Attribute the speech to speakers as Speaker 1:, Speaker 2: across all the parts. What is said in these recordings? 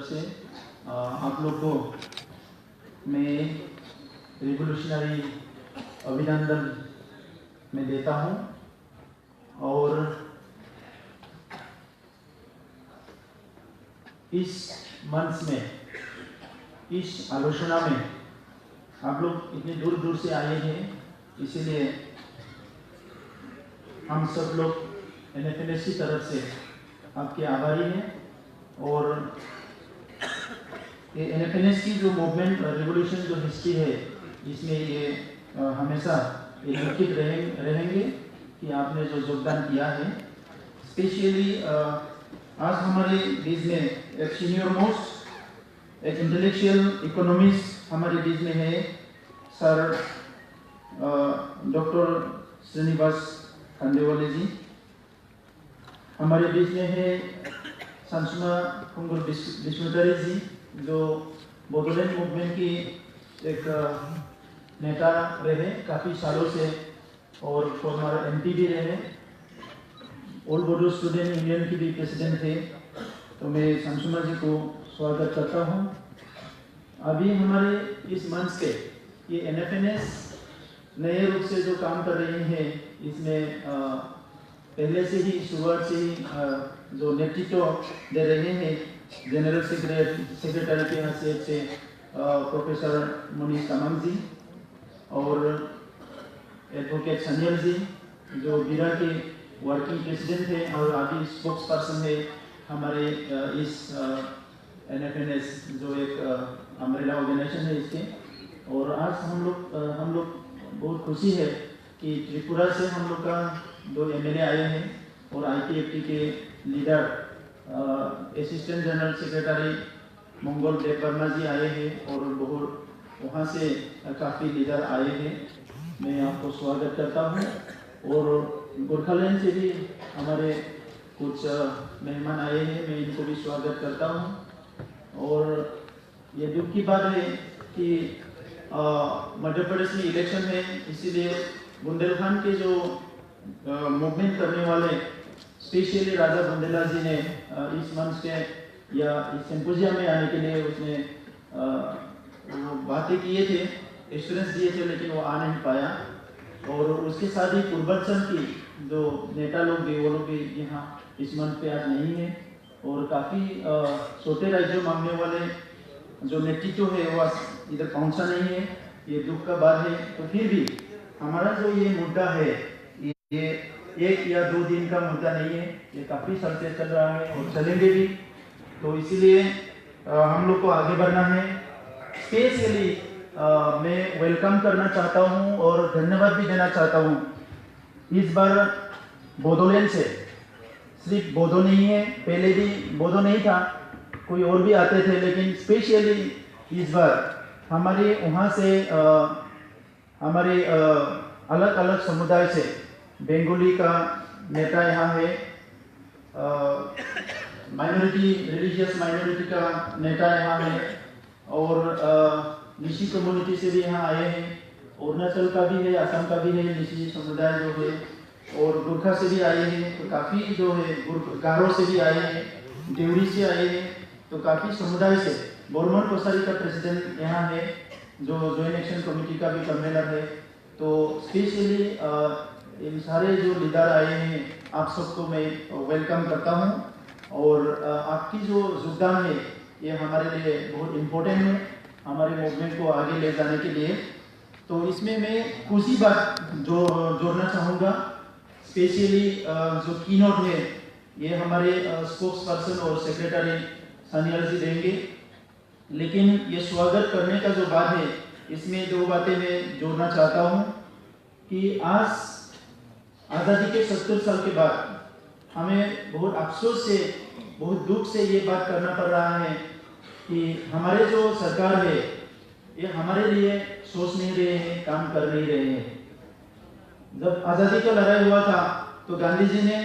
Speaker 1: से आप लोग को मैं रिवोल्यूशनरी अभिनंदन मैं देता हूं और इस मंच में, इस आलोचना में आप लोग इतने दूर दूर से आए हैं, इसीलिए हम सब लोग NFNS की तरफ से आपके आभारी हैं। और ये NFNS की जो मूवमेंट रिवोल्यूशन जो हिस्ट्री है, इसमें ये हमेशा ये लिखित रहेंगे कि आपने जो योगदान किया है। स्पेशली आज हमारे बीच में एक सीनियर मोस्ट, एक इंटेलेक्चुअल इकोनॉमिस्ट हमारे बीच में है, सर डॉक्टर श्रीनिवास खंडेवाले जी। हमारे बीच में है संसुमा कुंगुर विश्वधरी जी, जो बोडोलैंड मूवमेंट की एक नेता रहे काफ़ी सालों से और फॉर्मर MP भी रहे, ओल्ड बोडो स्टूडेंट यूनियन की भी प्रेसिडेंट थे। तो मैं संसुमा जी को स्वागत करता हूँ। अभी हमारे इस मंच पे ये NFNS नए रूप से जो काम कर रही है, इसमें पहले से ही शुरुआत से ही जो नेतृत्व दे रहे हैं जनरल सेक्रेटरी की हैसियत से प्रोफेसर मुनीश तमाम जी और एडवोकेट सनियल जी, जो बीरा के वर्किंग प्रेसिडेंट थे और अभी स्पोक्स पर्सन है हमारे इस NFNS जो एक अम्ब्रेला ऑर्गेनाइजेशन है इसके। और आज हम लोग बहुत खुशी है कि त्रिपुरा से हम लोग का 2 MLA आए हैं और ITFT के लीडर असिस्टेंट जनरल सेक्रेटरी मंगल देव वर्मा जी आए हैं और बहुत वहाँ से काफ़ी लीडर आए हैं। मैं आपको स्वागत करता हूँ। और गोरखालैंड से भी हमारे कुछ मेहमान आए हैं, मैं इनको भी स्वागत करता हूँ। और ये दुख की बात है कि मध्य प्रदेश में इलेक्शन है, इसीलिए बुंदेलखंड के जो मूवमेंट करने वाले स्पेशली राजा बुंदेला जी ने इस मंच के या इस सिंपोजियम में आने के लिए उसने वो बातें किए थे, एश्योरेंस दिए थे, लेकिन वो आ नहीं पाया। और उसके साथ ही पूर्वांचल की जो नेता लोग भी, वो लोग भी यहाँ इस मंच पे आज नहीं है। और काफ़ी छोटे राज्यों मांगने वाले जो नेतृत्व है वो इधर पहुँचा नहीं है, ये दुख का बात है। तो फिर भी हमारा जो ये मुद्दा है, ये 1 या 2 दिन का मुद्दा नहीं है, ये काफ़ी साल से चल रहा है और चलेंगे भी। तो इसीलिए हम लोग को आगे बढ़ना है। स्पेशली मैं वेलकम करना चाहता हूँ और धन्यवाद भी देना चाहता हूँ। इस बार बोडोलैंड से सिर्फ बोडो नहीं है, पहले भी बोडो नहीं था, कोई और भी आते थे, लेकिन स्पेशली इस बार हमारे वहाँ से हमारे अलग अलग समुदाय से बंगाली का नेता यहाँ है, माइनॉरिटी रिलीजियस माइनॉरिटी का नेता यहाँ है और निशी कम्युनिटी से भी यहाँ आए हैं, अरुणाचल का भी है, असम का भी है निशी समुदाय जो है, और गुरखा से भी आए हैं। तो काफ़ी जो है गारो से भी आए हैं, देवरी से आए हैं, तो काफ़ी समुदाय से। बोरमन कोसारी का प्रेसिडेंट यहाँ है, जो जॉइंट एक्शन कमेटी का भी कन्वीनर है। तो स्पेशली इन सारे जो लीडर आए हैं, आप सबको मैं वेलकम करता हूं। और आपकी जो योगदान है ये हमारे लिए बहुत इम्पोर्टेंट है, हमारे मूवमेंट को आगे ले जाने के लिए। तो इसमें मैं कुछ ही बात जो जोड़ना चाहूँगा। स्पेशली जो कीनोट है ये हमारे स्पोक्स पर्सन और सेक्रेटरी सनियल जी देंगे, लेकिन ये स्वागत करने का जो बात है, इसमें 2 बातें मैं जोड़ना चाहता हूँ कि आज आज़ादी के 70 साल के बाद हमें बहुत अफसोस से, बहुत दुख से ये बात करना पड़ रहा है कि हमारे जो सरकार है ये हमारे लिए सोच नहीं रहे हैं, काम कर नहीं रहे हैं। जब आज़ादी का लड़ाई हुआ था तो गांधी जी ने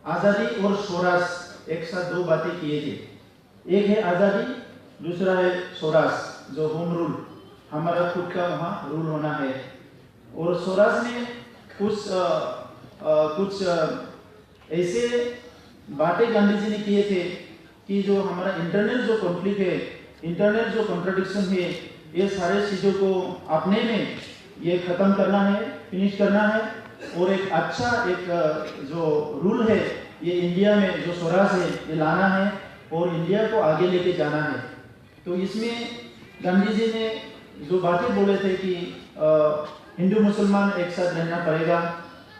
Speaker 1: आज़ादी और स्वराज एक साथ 2 बातें किए थे। एक है आज़ादी, दूसरा है स्वराज, जो होम रूल, हमारा खुद का वहाँ रूल होना है। और स्वराज में कुछ ऐसे बातें गांधी जी ने किए थे कि जो हमारा इंटरनल जो कॉन्फ्लिक्ट है, इंटरनल जो कॉन्ट्रडिक्शन है, ये सारे चीज़ों को अपने में ये ख़त्म करना है, फिनिश करना है, और एक अच्छा एक जो रूल है ये इंडिया में जो स्वराज है ये लाना है और इंडिया को आगे लेके जाना है। तो इसमें गांधी जी ने जो बातें बोले थे कि हिंदू मुसलमान एक साथ रहना पड़ेगा,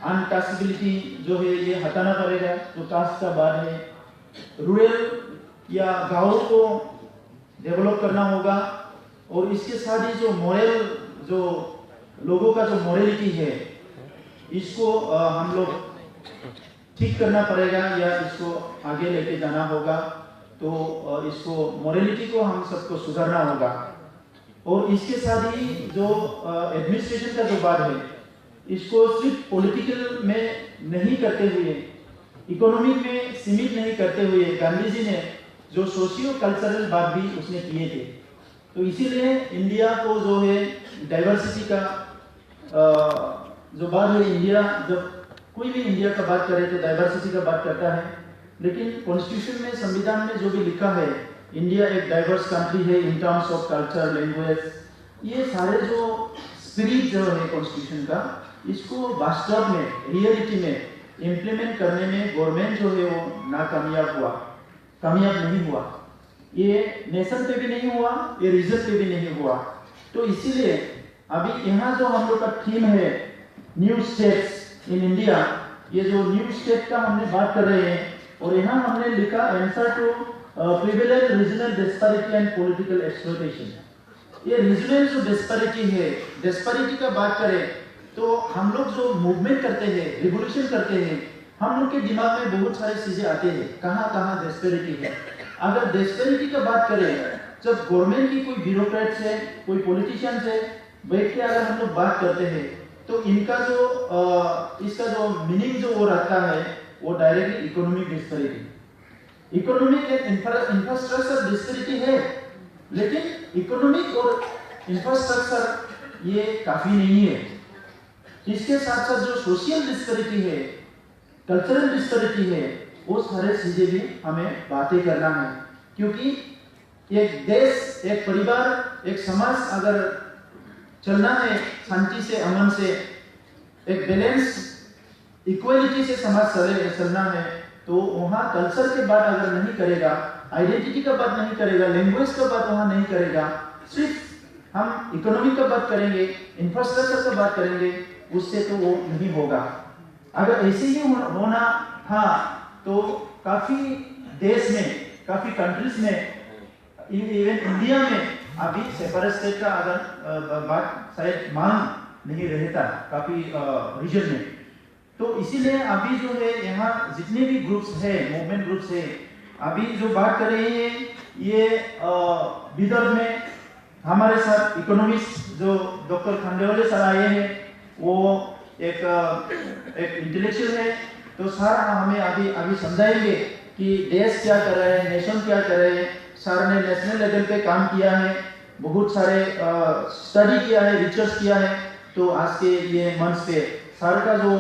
Speaker 1: अनकास्टबिलिटी जो है ये हटाना पड़ेगा, जो कास्ट का बात है, रूरल या गाँव को डेवलप करना होगा, और इसके साथ ही जो मॉरल जो लोगों का जो मॉरलिटी है इसको हम लोग ठीक करना पड़ेगा या इसको आगे लेके जाना होगा। तो इसको मॉरलिटी को हम सबको सुधारना होगा, और इसके साथ ही जो एडमिनिस्ट्रेशन का जो बात है इसको सिर्फ पॉलिटिकल में नहीं करते हुए, इकोनॉमिक में सीमित नहीं करते हुए गांधी जी ने जो सोशियो कल्चरल बात भी उसने किए थे। तो इसीलिए इंडिया को जो है डाइवर्सिटी का जो बात है, इंडिया जब कोई भी इंडिया का बात करे तो डाइवर्सिटी का बात करता है, लेकिन कॉन्स्टिट्यूशन में, संविधान में जो भी लिखा है इंडिया एक डाइवर्स कंट्री है in terms of culture, language, ये सारे जो स्पिरिट जो है कॉन्स्टिट्यूशन का, इसको वास्तव में रियलिटी में इम्प्लीमेंट करने में गवर्नमेंट जो है वो कामयाब नहीं हुआ। ये नेशन पे भी नहीं हुआ, ये रीजन पे भी नहीं हुआ। तो इसीलिए अभी यहाँ जो हम लोग का थीम है न्यू स्टेट्स इन इंडिया, ये जो न्यू स्टेट का हमने बात कर रहे हैं, और यहाँ हमने लिखा answer to privilege regional disparity and political exploitation. ये रीजनल जो डिस्पैरिटी है, डिस्पैरिटी का बात करें तो हम लोग जो मूवमेंट करते हैं, रिवोल्यूशन करते हैं, हम लोग के दिमाग में बहुत सारी चीजें आती है, कहाँ कहाँ डिस्पैरिटी है। अगर डिस्पैरिटी का बात करें, जब गवर्नमेंट की कोई ब्यूरोक्रेट से, कोई पॉलिटिशियन से बैठ के अगर हम लोग बात करते हैं तो इनका जो इसका जो मीनिंग जो वो रहता है वो directly economic disparity, economic and infrastructure disparity है, लेकिन इकोनॉमिक और इंफ्रास्ट्रक्चर ये काफी नहीं है। इसके साथ साथ जो सोशल डिस्पैरिटी है, कल्चरल डिस्पैरिटी है, वो सारे चीजें भी हमें बातें करना है, क्योंकि एक देश, एक परिवार, एक समाज अगर चलना है शांति से, अमन से, एक बैलेंस इक्वलिटी से समाज चलना है, तो वहाँ कल्चर के बात अगर नहीं करेगा, आइडेंटिटी का बात नहीं करेगा, लैंग्वेज का बात वहाँ नहीं करेगा, सिर्फ हम इकोनॉमी का बात करेंगे, इंफ्रास्ट्रक्चर का बात करेंगे, उससे तो वो नहीं होगा। अगर ऐसे ही होना था तो काफी देश में, काफी कंट्रीज में, इवन इंडिया में अभी सेपरेट स्टेट का अगर बात शायद मांग नहीं रहता काफी रीजन में। तो इसीलिए अभी जो है यहाँ जितने भी ग्रुप्स है, मूवमेंट ग्रुप्स है, अभी जो बात कर रहे हैं ये विदर्भ में हमारे साथ इकोनॉमिस्ट जो डॉक्टर खंडेवाले सर आए हैं, वो एक इंटेलेक्चुअल है, तो सर हमें अभी समझाएंगे कि देश क्या कर रहे हैं, नेशन क्या कर रहे हैं। सर ने नेशनल लेवल पे काम किया है, बहुत सारे स्टडी किया है, रिसर्च किया है, तो आज के ये मंच पे सर का जो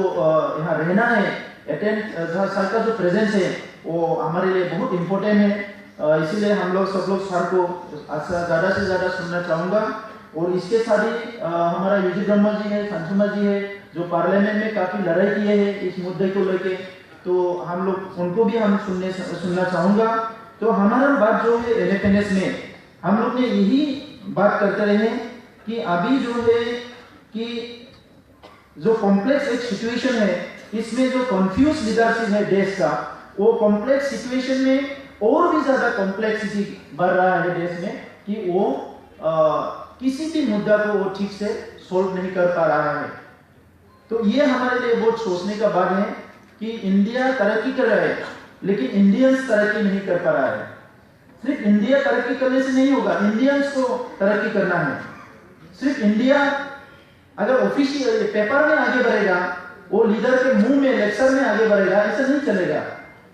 Speaker 1: यहाँ रहना है, सर का जो प्रेजेंस है वो हमारे लिए बहुत इम्पोर्टेंट है। इसीलिए हम लोग सब लोग सर को ज़्यादा से ज़्यादा सुनना चाहूँगा। और इसके साथ ही हमारा यूजी ब्रह्मा जी है, संसुमा जी है, जो पार्लियामेंट में काफ़ी लड़ाई किए हैं इस मुद्दे को लेके, तो हम लोग उनको भी हम सुनना चाहूँगा। तो हमारा बात जो है इंडिपेंडेंस में हम लोग ने यही बात करते रहे कि अभी जो है कि जो कॉम्प्लेक्स एक सिचुएशन है, इसमें जो कंफ्यूज लीडरशिप है देश का, वो कॉम्प्लेक्स सिचुएशन में और भी ज्यादा कॉम्प्लेक्सिटी बढ़ रहा है देश में, कि वो किसी भी मुद्दा को वो ठीक से सोल्व नहीं कर पा रहा है। तो ये हमारे लिए बहुत सोचने का बात है कि इंडिया तरक्की कर रहा है, लेकिन इंडियंस तरक्की नहीं कर पा रहा है। सिर्फ इंडिया तरक्की करने से नहीं होगा, इंडियंस को तरक्की करना है। सिर्फ इंडिया अगर ऑफिशियल पेपर में आगे बढ़ेगा, वो लीडर के मुंह में, लेक्चर में आगे बढ़ेगा, ऐसा नहीं चलेगा।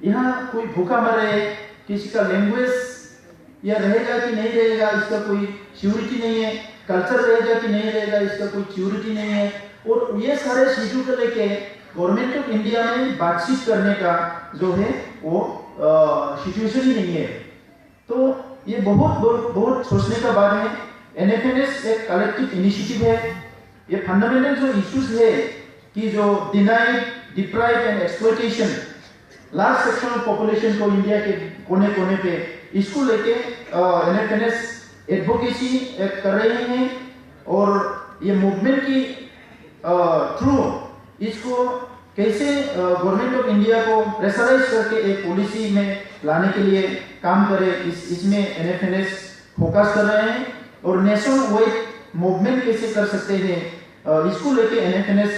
Speaker 1: यहाँ कोई भूखा मरे, किसी का लैंग्वेज या रहेगा कि नहीं रहेगा इसका कोई श्योरिटी नहीं है, कल्चर रहेगा कि नहीं रहेगा इसका कोई श्योरिटी नहीं है। और ये सारे चीजों को लेके गवर्नमेंट ऑफ इंडिया में बातचीत करने का जो है वो सिचुएशन ही नहीं है। तो ये बहुत बहुत बहुत सोचने का बात है। NFNS एक कलेक्टिव इनिशिएटिव है। ये फंडामेंटल जो इश्यूज है कि जो denied, deprive and exploitation large section of population को इंडिया के कोने कोने पे, इसको लेके NFNS एडवोकेसी कर रहे हैं और ये मूवमेंट की थ्रू इसको कैसे गवर्नमेंट ऑफ इंडिया को प्रेशराइज करके एक पॉलिसी में लाने के लिए काम करे, इसमें NFNS फोकस कर रहे हैं। और नेशनल वाइड मूवमेंट कैसे कर सकते हैं, इसको लेके NFNS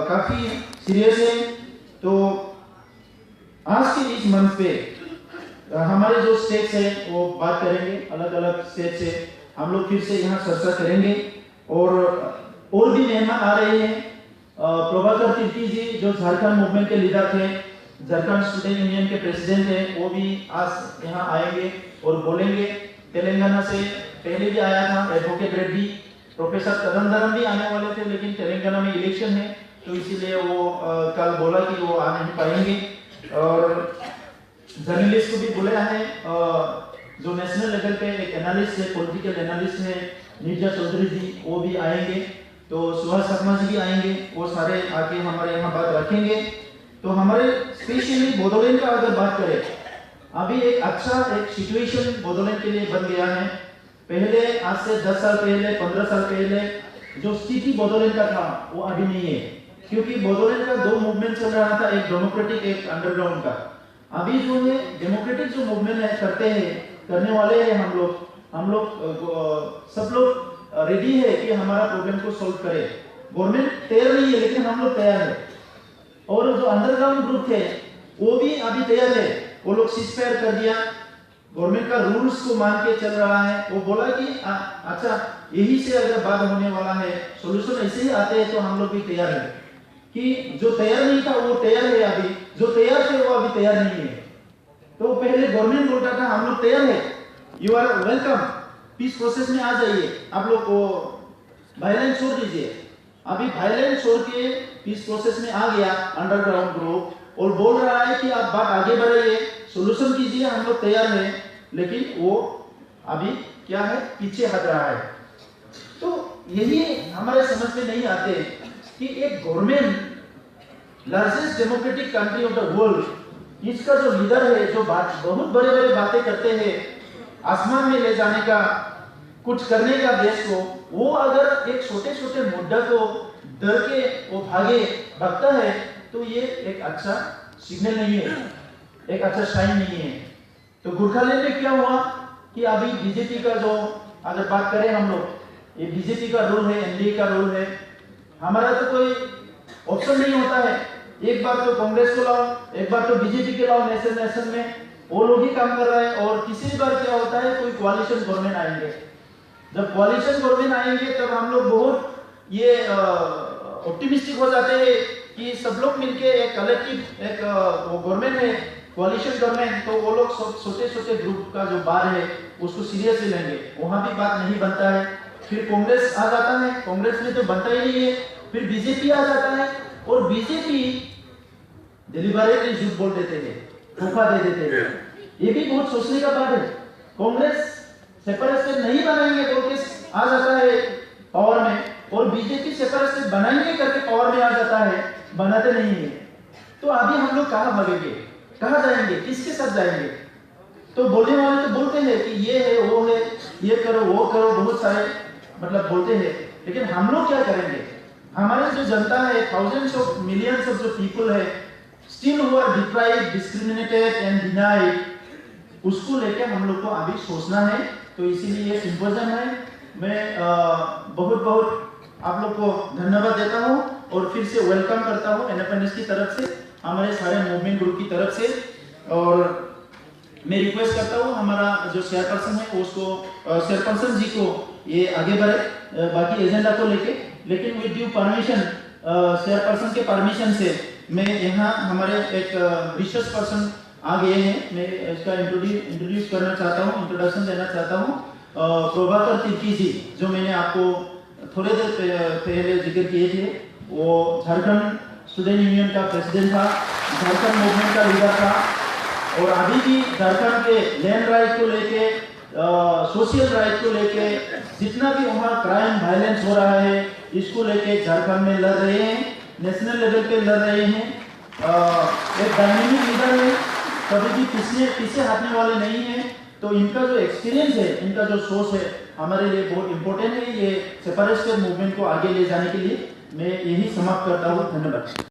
Speaker 1: काफी सीरियस है। तो आज के इस मंथ पे हमारे जो स्टेट्स है वो बात करेंगे, अलग अलग स्टेट से हम लोग फिर से यहाँ चर्चा करेंगे। और भी मेहमान आ रहे हैं। प्रभाकर तिर्की जी जो झारखंड मूवमेंट के लीडर थे, झारखंड स्टूडेंट यूनियन के प्रेसिडेंट हैं, वो भी आज यहाँ आएंगे और बोलेंगे। तेलंगाना से पहले भी आया था एडवोकेट रेड्डी, प्रोफेसर तदनदरम भी आने वाले थे, लेकिन तेलंगाना में इलेक्शन है तो इसीलिए वो कल बोला कि वो आ नहीं पाएंगे। और जर्नलिस्ट को भी बुलाया है, जो नेशनल लेवल पे एक एनालिस्ट है, पॉलिटिकल एनालिस्ट है नीरजा चौधरी जी, वो भी आएंगे। तो सुभाष शर्मा जी भी आएंगे, वो सारे आके हमारे यहाँ बात रखेंगे। तो हमारे स्पेशली बोडोलैंड का अगर बात करें, अभी एक अच्छा एक सिचुएशन बोडोलैंड के लिए बन गया है। पहले आज से 10 साल पहले, 15 साल पहले जो स्थिति बोडोलैंड का था वो अभी नहीं है, क्योंकि बोडोलैंड का दो मूवमेंट चल रहा था, एक डेमोक्रेटिक एक अंडरग्राउंड का। अभी जो है डेमोक्रेटिक जो मूवमेंट है करने वाले हैं हम लोग सब लोग रेडी है कि हमारा प्रॉब्लम को सॉल्व करे। गवर्नमेंट तैयार नहीं है लेकिन हम लोग तैयार है। और जो अंडरग्राउंड ग्रुप थे वो भी अभी तैयार है, वो लोग सीजफायर कर दिया, गवर्नमेंट का रूल्स को मान के चल रहा है। वो बोला कि अच्छा यही से अगर बात होने वाला है, सॉल्यूशन ऐसे ही आते हैं तो हम लोग भी तैयार है। कि जो तैयार नहीं था वो तैयार है, अभी जो तैयार थे वो अभी तैयार नहीं है। तो पहले गवर्नमेंट बोलता था हम लोग तैयार है, you are welcome, peace process में आ जाइए, आप लोग को वायलेंस छोड़ दीजिए। अभी वायलेंस छोड़ के पीस प्रोसेस में आ गया अंडरग्राउंड ग्रुप और बोल रहा है कि आप बात आगे बढ़ाइए, सॉल्यूशन कीजिए, हम लोग तैयार हैं। लेकिन वो अभी क्या है, पीछे हट रहा है। तो यही हमारे समझ में नहीं आते कि एक government largest democratic country of the world, इसका जो लीडर है, जो बहुत बड़े बड़े बातें करते हैं, आसमान में ले जाने का, कुछ करने का देश को, वो अगर एक छोटे छोटे मुद्दा को डर के वो भागता है तो ये एक अच्छा सिग्नल नहीं है, एक अच्छा साइन नहीं है। तो गोरखालैंड में क्या हुआ कि अभी बीजेपी का जो अगर बात करें हम लोग, ये बीजेपी का रोल है, एनडीए का रोल है, हमारा तो कोई ऑप्शन नहीं होता है। एक बार तो कांग्रेस को लाओ, एक बार तो बीजेपी के लाओ, नेशन में वो लोग ही काम कर रहे हैं। और किसी बार क्या होता है, कोई कोalition गवर्नमेंट आएंगे, जब कोalition गवर्नमेंट आएंगे तब हम लोग बहुत ये ऑप्टिमिस्टिक हो जाते हैं कि सब लोग मिलके एक कलेक्टिव एक वो गवर्नमेंट है, कोalition गवर्नमेंट, तो वो लोग छोटे छोटे ग्रुप का जो बात है उसको सीरियसली लेंगे। वहां भी बात नहीं बनता है। फिर कांग्रेस आ जाता है, कांग्रेस में तो बनता ही नहीं है। फिर बीजेपी आ जाता है और बीजेपी डिलीवरेटली झूठ बोल देते हैं, धोखा दे देते हैं। ये भी बहुत सोचने का बात है। कांग्रेस सेपरेट नहीं बनाएंगे बोल के आ जाता है पावर में, और बीजेपी सेपरेट बनाएंगे करके पावर में आ जाता है, बनाते नहीं है। तो अभी हम लोग कहाँ भागेंगे, कहाँ जाएंगे, किसके साथ जाएंगे? तो बोलने वाले तो बोलते हैं कि ये है, वो है, ये करो, वो करो, बहुत सारे मतलब बोलते हैं, लेकिन हम लोग क्या करेंगे? हमारे जो जनता है, थाउजेंड्स ऑफ मिलियंस ऑफ जो पीपल है, still who are deprived, discriminated and denied, उसको लेकर हम लोग को अभी सोचना है। तो इसीलिए ये सिंपोजियम है। मैं बहुत बहुत आप लोग को धन्यवाद देता हूँ और फिर से वेलकम करता हूँ NFNS की तरफ से, हमारे सारे मूवमेंट ग्रुप की तरफ से। और मैं रिक्वेस्ट करता हूँ हमारा जो चेयरपर्सन है उसको, चेयरपर्सन जी को ये आगे बढ़े बाकी एजेंडा को लेके, लेकिन विद ड्यू परमिशन, चेयरपर्सन के परमिशन से मैं यहाँ हमारे एक विशेष पर्सन आ गए हैं, मैं इसका इंट्रोड्यूस करना चाहता हूँ, इंट्रोडक्शन देना चाहता हूँ। प्रभाकर तिर्की जी, जो मैंने आपको थोड़े देर पहले जिक्र किए थे, वो झारखंड स्टूडेंट यूनियन का प्रेसिडेंट था, झारखंड मूवमेंट का लीडर था, और अभी भी झारखंड के लैंड राइट को लेके, सोशल राइट को लेके जितना भी वहाँ क्राइम वायलेंस हो रहा है, इसको लेके झारखंड में लड़ रहे हैं, नेशनल लेवल पे लड़ रहे हैं। एक डायनेमिक लीडर है, कभी भी पीछे हटने वाले नहीं है। तो इनका जो एक्सपीरियंस है, इनका जो सोच है, हमारे लिए बहुत इंपॉर्टेंट है। ये सेपरेटिस्ट मूवमेंट को आगे ले जाने के लिए मैं यही समाप्त करता हूँ। धन्यवाद।